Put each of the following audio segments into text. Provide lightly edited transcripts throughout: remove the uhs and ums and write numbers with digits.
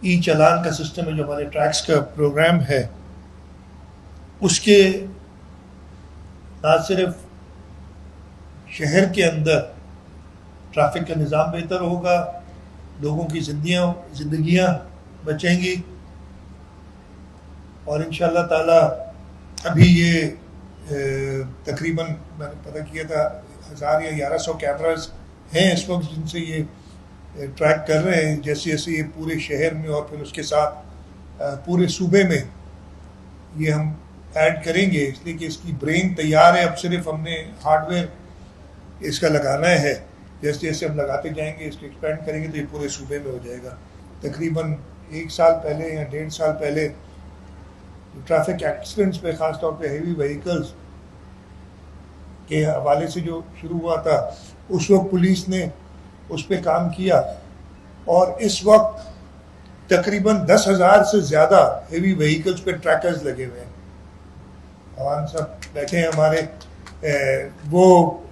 ई चालान का सिस्टम है, जो हमारे ट्रैक्स का प्रोग्राम है, उसके ना सिर्फ शहर के अंदर ट्रैफिक का निज़ाम बेहतर होगा, लोगों की जिंदगियां बचेंगी, और इंशाअल्लाह ताला अभी ये तकरीबन मैंने पता किया था 1000 या 1100 कैमरास हैं इस वक्त जिनसे ये ट्रैक कर रहे हैं। जैसे जैसे ये पूरे शहर में और फिर उसके साथ पूरे सूबे में ये हम ऐड करेंगे, इसलिए कि इसकी ब्रेन तैयार है। अब सिर्फ हमने हार्डवेयर इसका लगाना है। जैसे जैसे हम लगाते जाएंगे, इसको एक्सपेंड करेंगे तो ये पूरे सूबे में हो जाएगा। तकरीबन 1 साल पहले या 1.5 साल पहले ट्रैफिक एक्सीडेंट्स पे, ख़ास तौर पे हेवी व्हीकल्स के हवाले से जो शुरू हुआ था, उस वक्त पुलिस ने उस पर काम किया और इस वक्त तकरीबन 10,000 से ज़्यादा हेवी व्हीकल्स पे ट्रैकर्स लगे हुए हैं। अवान सब बैठे हैं हमारे, वो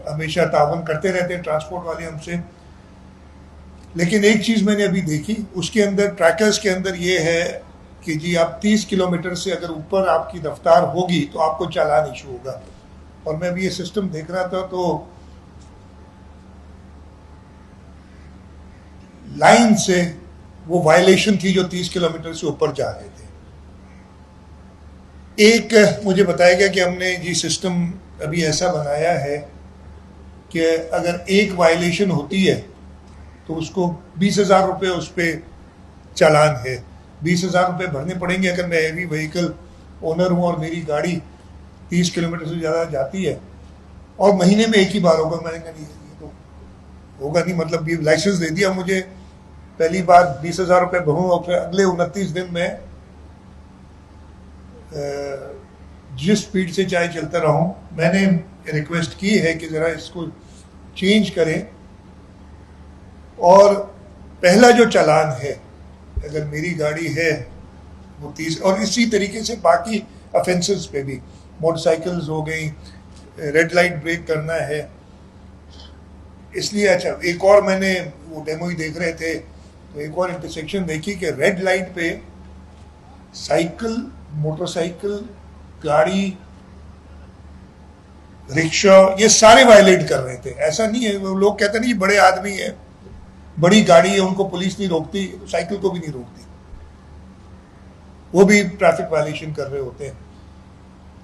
हमेशा तावन करते रहते हैं ट्रांसपोर्ट वाले हमसे। लेकिन एक चीज़ मैंने अभी देखी, उसके अंदर ट्रैकर्स के अंदर ये है कि जी आप 30 किलोमीटर से अगर ऊपर आपकी रफ्तार होगी तो आपको चालान इशू होगा। और मैं अभी ये सिस्टम देख रहा था तो लाइन से वो वायलेशन थी जो 30 किलोमीटर से ऊपर जा रहे थे। एक मुझे बताया गया कि हमने जी सिस्टम अभी ऐसा बनाया है कि अगर एक वायलेशन होती है तो उसको 20,000 रुपये उस पर चालान है। 20,000 रुपये भरने पड़ेंगे अगर मैं हेवी व्हीकल ओनर हूँ और मेरी गाड़ी 30 किलोमीटर से ज़्यादा जाती है, और महीने में एक ही बार होगा। मैंने कहा नहीं, ये तो होगा नहीं, मतलब ये लाइसेंस दे दिया मुझे, पहली बार 20,000 रुपये भरूँ और फिर अगले 29 दिन में जिस स्पीड से चाहे चलता रहूँ। मैंने रिक्वेस्ट की है कि ज़रा इसको चेंज करें, और पहला जो चालान है अगर मेरी गाड़ी है वो 30, और इसी तरीके से बाकी ऑफेंसेस पे भी, मोटरसाइकिल्स हो गई, रेड लाइट ब्रेक करना है। इसलिए अच्छा, एक और मैंने वो डेमो ही देख रहे थे तो एक और इंटरसेक्शन देखी कि रेड लाइट पे साइकिल, मोटरसाइकिल, गाड़ी, रिक्शा, ये सारे वायलेट कर रहे थे। ऐसा नहीं है, वो लोग कहते नहीं बड़े आदमी है, बड़ी गाड़ी है, उनको पुलिस नहीं रोकती, साइकिल को भी नहीं रोकती, वो भी ट्रैफिक वायलेशन कर रहे होते हैं।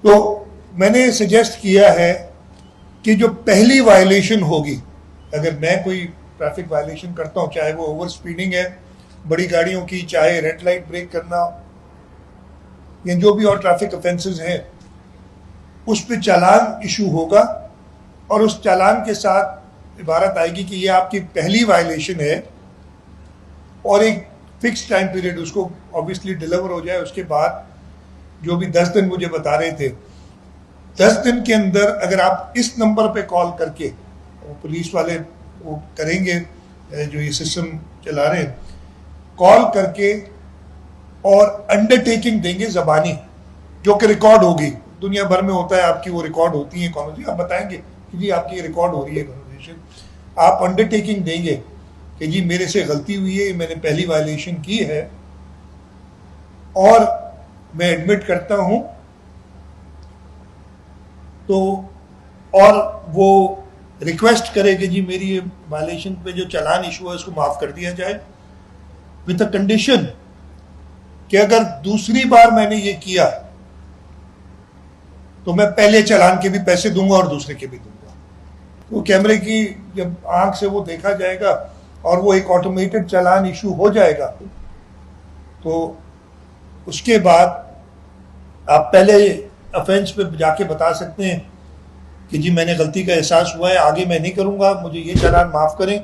तो मैंने सजेस्ट किया है कि जो पहली वायलेशन होगी, अगर मैं कोई ट्रैफिक वायलेशन करता हूँ, चाहे वो ओवर स्पीडिंग है बड़ी गाड़ियों की, चाहे रेड लाइट ब्रेक करना, या जो भी और ट्रैफिक ऑफेंसेस हैं, उस पर चालान इशू होगा। और उस चालान के साथ इबारत आएगी कि ये आपकी पहली वायलेशन है, और एक फिक्स टाइम पीरियड उसको ऑब्वियसली डिलीवर हो जाए। उसके बाद जो भी 10 दिन मुझे बता रहे थे, 10 दिन के अंदर अगर आप इस नंबर पे कॉल करके, पुलिस वाले वो करेंगे जो ये सिस्टम चला रहे हैं, कॉल करके और अंडरटेकिंग देंगे ज़बानी, जो कि रिकॉर्ड होगी, दुनिया भर में होता है आपकी, वो रिकॉर्ड होती है कॉन्वर्सेशन। आप बताएंगे कि जी आपकी रिकॉर्ड हो रही है कॉन्वर्सेशन, आप अंडरटेकिंग देंगे कि जी मेरे से गलती हुई है, मैंने पहली वायलेशन की है और मैं एडमिट करता हूं। तो और वो रिक्वेस्ट करे कि जी मेरी ये वायलेशन पे जो चालान इशू है उसको माफ कर दिया जाए, विद अ कंडीशन कि अगर दूसरी बार मैंने ये किया तो मैं पहले चालान के भी पैसे दूंगा और दूसरे के भी दूंगा। तो कैमरे की जब आंख से वो देखा जाएगा और वो एक ऑटोमेटेड चालान इशू हो जाएगा, तो उसके बाद आप पहले ऑफेंस पे जाके बता सकते हैं कि जी मैंने गलती का एहसास हुआ है, आगे मैं नहीं करूंगा, मुझे ये चालान माफ़ करें।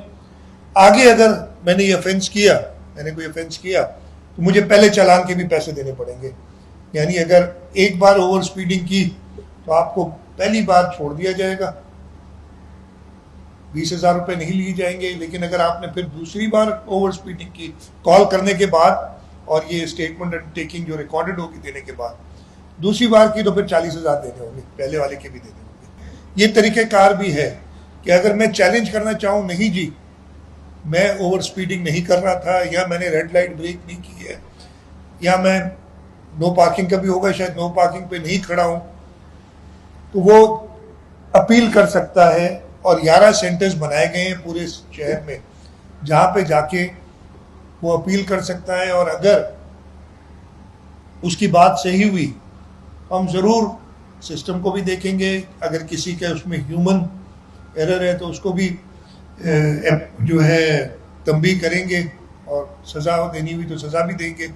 आगे अगर मैंने ये ऑफेंस किया, मैंने कोई ऑफेंस किया, तो मुझे पहले चालान के भी पैसे देने पड़ेंगे। यानी अगर एक बार ओवर स्पीडिंग की तो आपको पहली बार छोड़ दिया जाएगा, 20,000 रुपये नहीं लिए जाएंगे। लेकिन अगर आपने फिर दूसरी बार ओवर स्पीडिंग की कॉल करने के बाद और ये स्टेटमेंट अंडरटेकिंग जो रिकॉर्डेड होगी देने के बाद, दूसरी बार की तो फिर 40,000 देने होंगे, पहले वाले के भी देने होंगे। ये तरीक़ेकार भी है कि अगर मैं चैलेंज करना चाहूँ, नहीं जी मैं ओवर स्पीडिंग नहीं कर रहा था, या मैंने रेड लाइट ब्रेक नहीं की है, या मैं नो पार्किंग का भी होगा, शायद नो पार्किंग पे नहीं खड़ा हूं, तो वो अपील कर सकता है। और 11 सेंटर्स बनाए गए हैं पूरे शहर में जहां पे जाके वो अपील कर सकता है। और अगर उसकी बात सही हुई तो हम ज़रूर सिस्टम को भी देखेंगे, अगर किसी के उसमें ह्यूमन एरर है तो उसको भी जो है तंबीह करेंगे, और सज़ा देनी हुई तो सज़ा भी देंगे।